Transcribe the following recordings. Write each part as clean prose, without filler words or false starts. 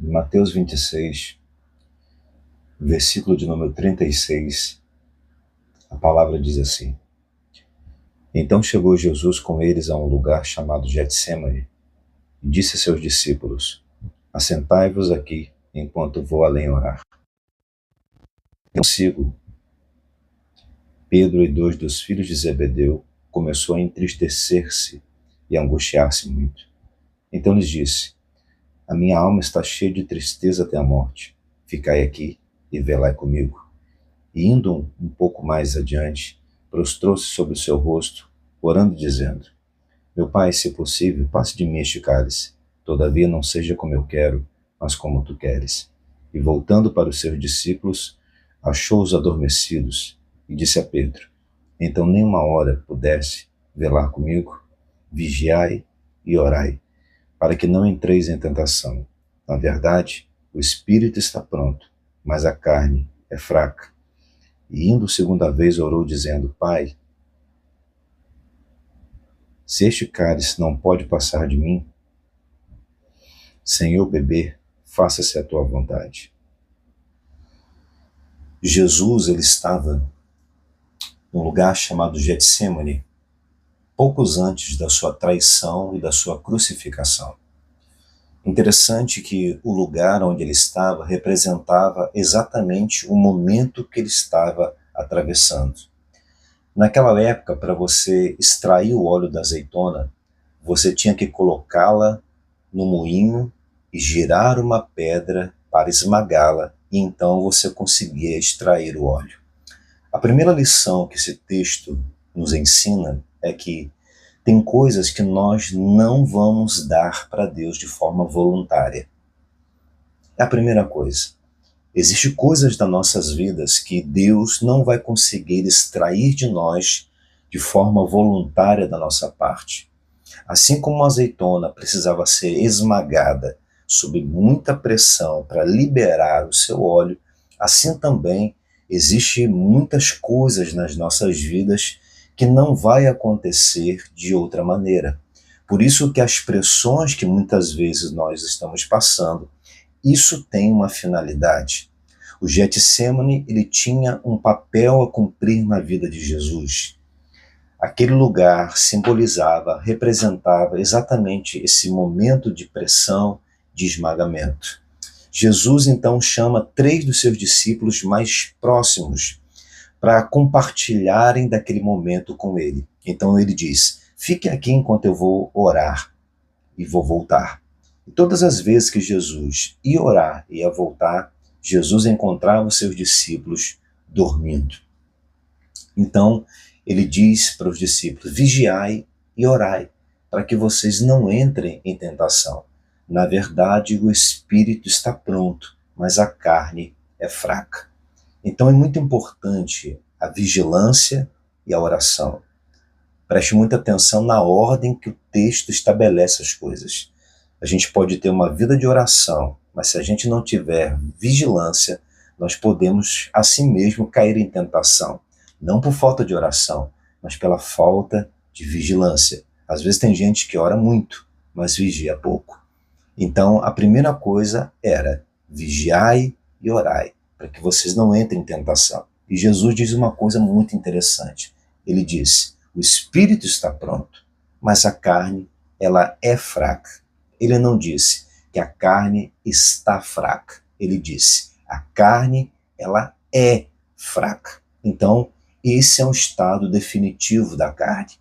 Em Mateus 26, versículo de número 36, a palavra diz assim: Então chegou Jesus com eles a um lugar chamado Getsêmani e disse a seus discípulos: Assentai-vos aqui, enquanto vou além orar. Consigo, Pedro e dois dos filhos de Zebedeu começou a entristecer-se e angustiar-se muito. Então lhes disse: A minha alma está cheia de tristeza até a morte. Ficai aqui e velai comigo. E indo um pouco mais adiante, prostrou-se sobre o seu rosto, orando e dizendo: Meu pai, se possível, passe de mim este cálice. Todavia não seja como eu quero, mas como tu queres. E voltando para os seus discípulos, achou-os adormecidos e disse a Pedro: Então nem uma hora pudesse velar comigo? Vigiai e orai, para que não entreis em tentação. Na verdade, o espírito está pronto, mas a carne é fraca. E indo segunda vez orou, dizendo: Pai, se este cálice não pode passar de mim, sem eu beber, faça-se a tua vontade. Jesus, ele estava num lugar chamado Getsêmani, poucos antes da sua traição e da sua crucificação. Interessante que o lugar onde ele estava representava exatamente o momento que ele estava atravessando. Naquela época, para você extrair o óleo da azeitona, você tinha que colocá-la no moinho e girar uma pedra para esmagá-la, e então você conseguia extrair o óleo. A primeira lição que esse texto nos ensina é que tem coisas que nós não vamos dar para Deus de forma voluntária. É a primeira coisa. Existem coisas das nossas vidas que Deus não vai conseguir extrair de nós de forma voluntária da nossa parte. Assim como a azeitona precisava ser esmagada sob muita pressão para liberar o seu óleo, assim também existem muitas coisas nas nossas vidas que não vai acontecer de outra maneira. Por isso que as pressões que muitas vezes nós estamos passando, isso tem uma finalidade. O Getsêmani, ele tinha um papel a cumprir na vida de Jesus. Aquele lugar simbolizava, representava exatamente esse momento de pressão, de esmagamento. Jesus então chama 3 dos seus discípulos mais próximos para compartilharem daquele momento com ele. Então ele diz: fique aqui enquanto eu vou orar e vou voltar. E todas as vezes que Jesus ia orar e ia voltar, Jesus encontrava os seus discípulos dormindo. Então ele diz para os discípulos: vigiai e orai, para que vocês não entrem em tentação. Na verdade, o espírito está pronto, mas a carne é fraca. Então é muito importante a vigilância e a oração. Preste muita atenção na ordem que o texto estabelece as coisas. A gente pode ter uma vida de oração, mas se a gente não tiver vigilância, nós podemos assim mesmo cair em tentação. Não por falta de oração, mas pela falta de vigilância. Às vezes tem gente que ora muito, mas vigia pouco. Então a primeira coisa era: vigiai e orai, para que vocês não entrem em tentação. E Jesus diz uma coisa muito interessante. Ele diz: o espírito está pronto, mas a carne, ela é fraca. Ele não disse que a carne está fraca. Ele disse: a carne, ela é fraca. Então, esse é um estado definitivo da carne.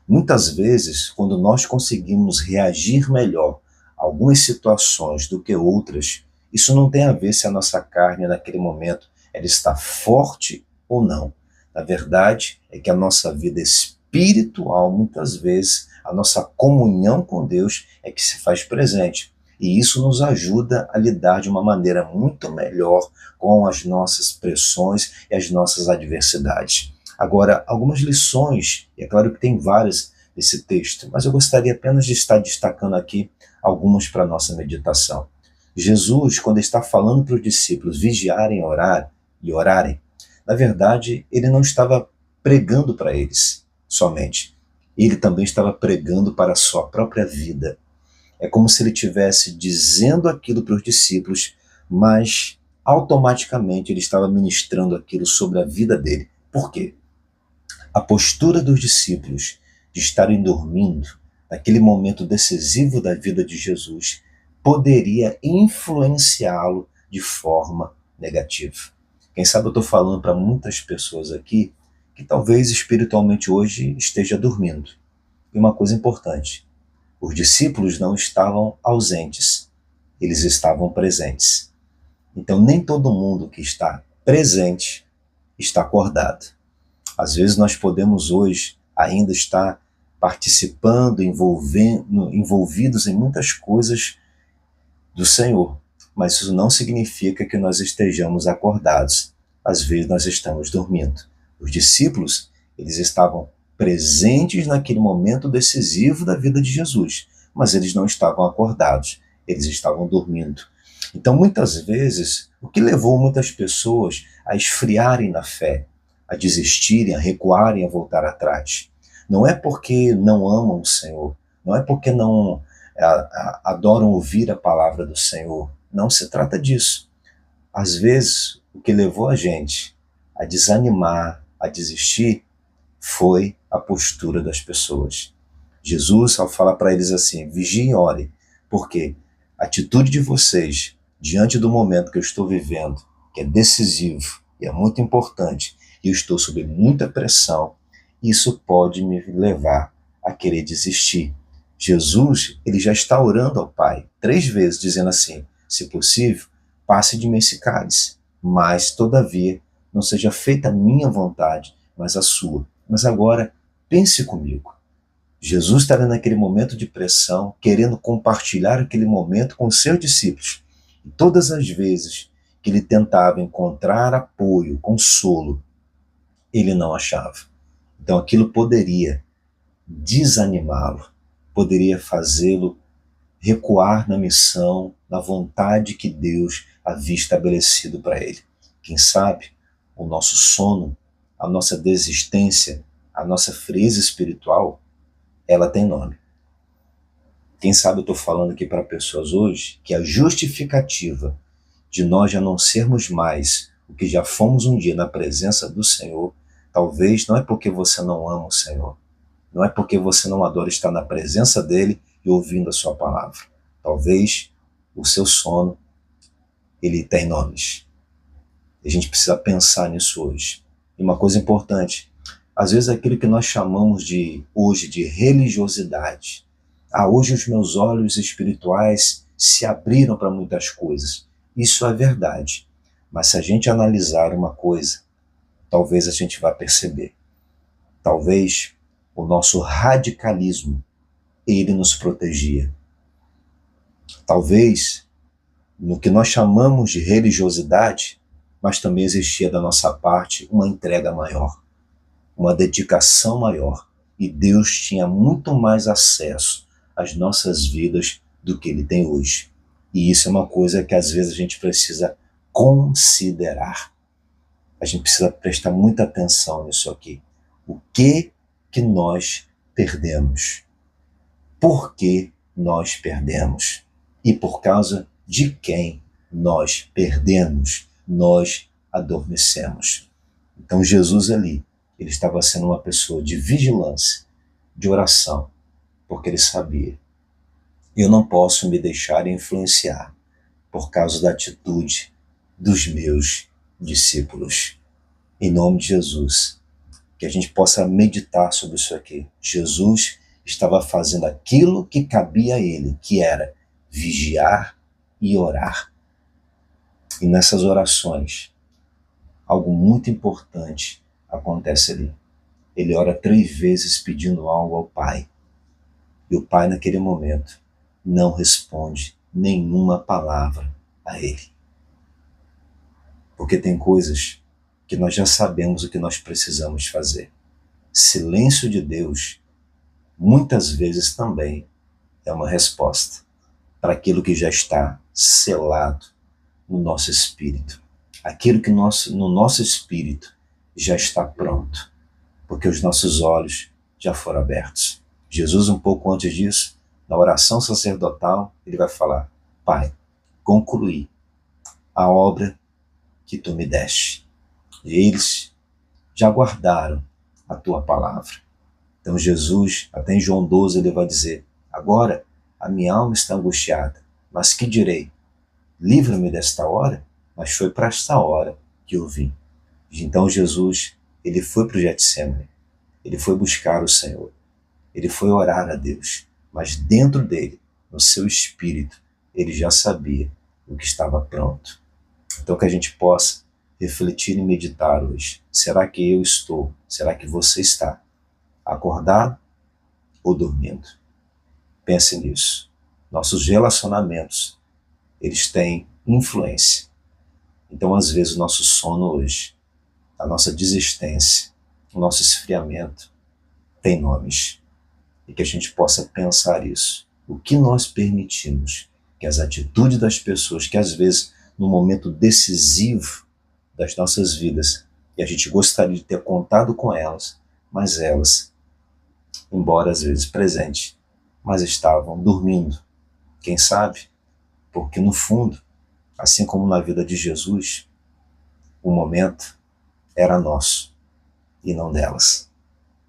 Muitas vezes, quando nós conseguimos reagir melhor a algumas situações do que outras, isso não tem a ver se a nossa carne naquele momento ela está forte ou não. Na verdade, é que a nossa vida espiritual, muitas vezes, a nossa comunhão com Deus é que se faz presente. E isso nos ajuda a lidar de uma maneira muito melhor com as nossas pressões e as nossas adversidades. Agora, algumas lições, e é claro que tem várias nesse texto, mas eu gostaria apenas de estar destacando aqui algumas para a nossa meditação. Jesus, quando está falando para os discípulos vigiarem, orar e orarem, na verdade, ele não estava pregando para eles somente. Ele também estava pregando para a sua própria vida. É como se ele estivesse dizendo aquilo para os discípulos, mas automaticamente ele estava ministrando aquilo sobre a vida dele. Por quê? A postura dos discípulos de estarem dormindo naquele momento decisivo da vida de Jesus poderia influenciá-lo de forma negativa. Quem sabe eu estou falando para muitas pessoas aqui que talvez espiritualmente hoje esteja dormindo. E uma coisa importante, os discípulos não estavam ausentes, eles estavam presentes. Então nem todo mundo que está presente está acordado. Às vezes nós podemos hoje ainda estar participando, envolvidos em muitas coisas do Senhor, mas isso não significa que nós estejamos acordados. Às vezes nós estamos dormindo. Os discípulos, eles estavam presentes naquele momento decisivo da vida de Jesus, mas eles não estavam acordados, eles estavam dormindo. Então, muitas vezes, o que levou muitas pessoas a esfriarem na fé, a desistirem, a recuarem, a voltar atrás, não é porque não amam o Senhor, não é porque não adoram ouvir a palavra do Senhor, não se trata disso. Às vezes, o que levou a gente a desanimar, a desistir, foi a postura das pessoas. Jesus, ao falar para eles assim, vigiem e orem, porque a atitude de vocês, diante do momento que eu estou vivendo, que é decisivo e é muito importante, e eu estou sob muita pressão, isso pode me levar a querer desistir. Jesus, ele já está orando ao Pai 3 vezes, dizendo assim, se possível, passe de mim esse cálice, mas, todavia, não seja feita a minha vontade, mas a sua. Mas agora, pense comigo. Jesus estava naquele momento de pressão, querendo compartilhar aquele momento com seus discípulos. E todas as vezes que ele tentava encontrar apoio, consolo, ele não achava. Então aquilo poderia desanimá-lo, poderia fazê-lo recuar na missão, na vontade que Deus havia estabelecido para ele. Quem sabe o nosso sono, a nossa desistência, a nossa frieza espiritual, ela tem nome. Quem sabe eu estou falando aqui para pessoas hoje que a justificativa de nós já não sermos mais o que já fomos um dia na presença do Senhor, talvez não é porque você não ama o Senhor, não é porque você não adora estar na presença dele e ouvindo a sua palavra. Talvez o seu sono, ele tem nomes. A gente precisa pensar nisso hoje. E uma coisa importante, às vezes aquilo que nós chamamos hoje de religiosidade. Hoje os meus olhos espirituais se abriram para muitas coisas. Isso é verdade. Mas se a gente analisar uma coisa, talvez a gente vá perceber. Talvez o nosso radicalismo, ele nos protegia. Talvez no que nós chamamos de religiosidade, mas também existia da nossa parte uma entrega maior, uma dedicação maior, e Deus tinha muito mais acesso às nossas vidas do que ele tem hoje. E isso é uma coisa que às vezes a gente precisa considerar. A gente precisa prestar muita atenção nisso aqui. O que nós perdemos? Por que nós perdemos? E por causa de quem nós perdemos, nós adormecemos. Então Jesus ali, ele estava sendo uma pessoa de vigilância, de oração, porque ele sabia, eu não posso me deixar influenciar por causa da atitude dos meus discípulos. Em nome de Jesus, que a gente possa meditar sobre isso aqui. Jesus estava fazendo aquilo que cabia a ele, que era vigiar e orar. E nessas orações, algo muito importante acontece ali. Ele ora 3 vezes pedindo algo ao Pai. E o Pai, naquele momento, não responde nenhuma palavra a ele. Porque tem coisas que nós já sabemos o que nós precisamos fazer. Silêncio de Deus, muitas vezes também é uma resposta para aquilo que já está selado no nosso espírito. Aquilo que no nosso espírito já está pronto, porque os nossos olhos já foram abertos. Jesus, um pouco antes disso, Na oração sacerdotal, ele vai falar: Pai, concluí a obra que tu me deste. E eles já guardaram a tua palavra. Então Jesus, até em João 12, ele vai dizer: agora a minha alma está angustiada, mas que direi? Livra-me desta hora? Mas foi para esta hora que eu vim. Então Jesus, ele foi para o Getsêmani, ele foi buscar o Senhor, ele foi orar a Deus, mas dentro dele, no seu espírito, ele já sabia o que estava pronto. Então que a gente possa refletir e meditar hoje. Será que eu estou, será que você está acordado ou dormindo? Pense nisso. Nossos relacionamentos, eles têm influência. Então, às vezes, o nosso sono hoje, a nossa desistência, o nosso esfriamento tem nomes. E que a gente possa pensar isso. O que nós permitimos que as atitudes das pessoas, que às vezes, no momento decisivo das nossas vidas, e a gente gostaria de ter contado com elas, mas elas, embora às vezes presentes, mas estavam dormindo. Quem sabe? Porque no fundo, assim como na vida de Jesus, o momento era nosso e não delas.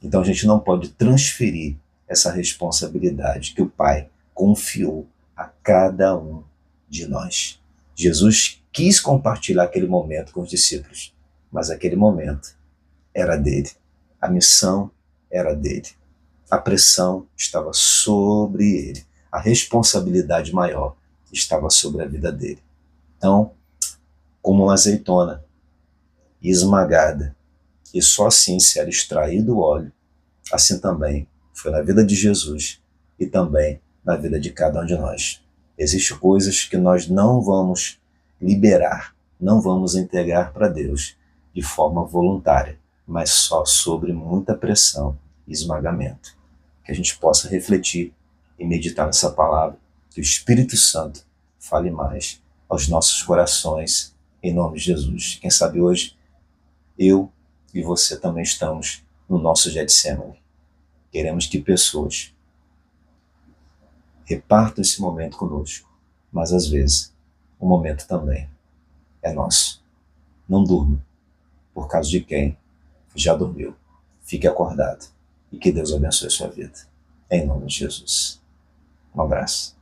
Então a gente não pode transferir essa responsabilidade que o Pai confiou a cada um de nós. Jesus quis compartilhar aquele momento com os discípulos, mas aquele momento era dele. A missão era dele. A pressão estava sobre ele. A responsabilidade maior estava sobre a vida dele. Então, como uma azeitona esmagada, e só assim se era extraído o óleo, assim também foi na vida de Jesus e também na vida de cada um de nós. Existem coisas que nós não vamos liberar, não vamos entregar para Deus de forma voluntária, mas só sobre muita pressão e esmagamento. Que a gente possa refletir e meditar nessa palavra, que o Espírito Santo fale mais aos nossos corações, em nome de Jesus. Quem sabe hoje, eu e você também estamos no nosso Getsêmani. Queremos que pessoas repartam esse momento conosco, mas às vezes o momento também é nosso. Não durma por causa de quem já dormiu. Fique acordado e que Deus abençoe a sua vida. Em nome de Jesus. Um abraço.